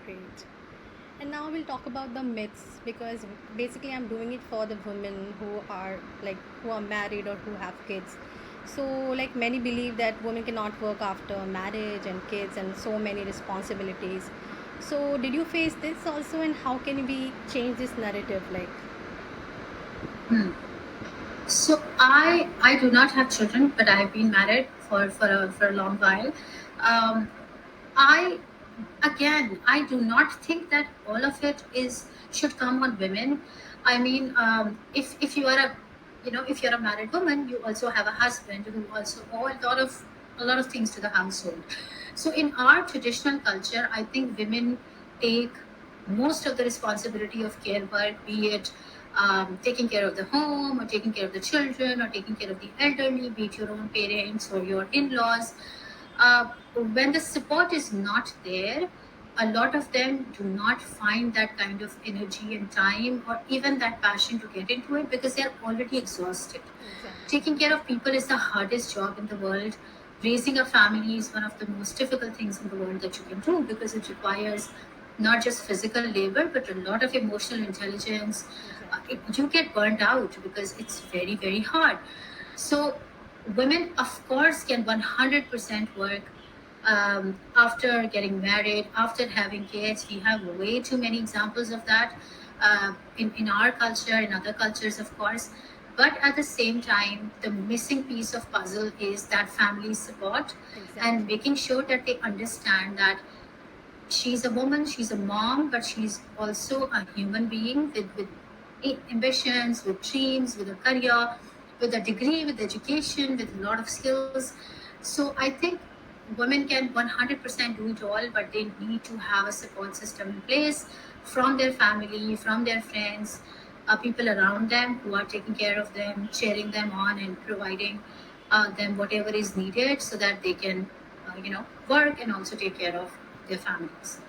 Great. And now we'll talk about the myths because basically I'm doing it for the women who are married or who have kids. So like many believe that women cannot work after marriage and kids and so many responsibilities. So did you face this also, and how can we change this narrative like? Hmm. So I do not have children, but I've been married for a long while. Um, I I do not think that all of it is should come on women. I mean, if you are if you're a married woman, you also have a husband who also owe a lot of things to the household. So in our traditional culture, I think women take most of the responsibility of care work, be it taking care of the home or taking care of the children or taking care of the elderly, be it your own parents or your in-laws. When the support is not there, a lot of them do not find that kind of energy and time or even that passion to get into it because they're already exhausted. Exactly. Taking care of people is the hardest job in the world. Raising a family is one of the most difficult things in the world that you can do because it requires not just physical labor but a lot of emotional intelligence. Exactly. You get burnt out because it's very, very hard. So, women, of course, can 100% work after getting married, after having kids. We have way too many examples of that in our culture, in other cultures, of course. But at the same time, the missing piece of puzzle is that family support and Exactly. making sure that they understand that she's a woman, she's a mom, but she's also a human being with ambitions, with dreams, with a career, with a degree, with education, with a lot of skills. So I think women can 100% do it all, but they need to have a support system in place from their family, from their friends, people around them who are taking care of them, cheering them on, and providing them whatever is needed so that they can, work and also take care of their families.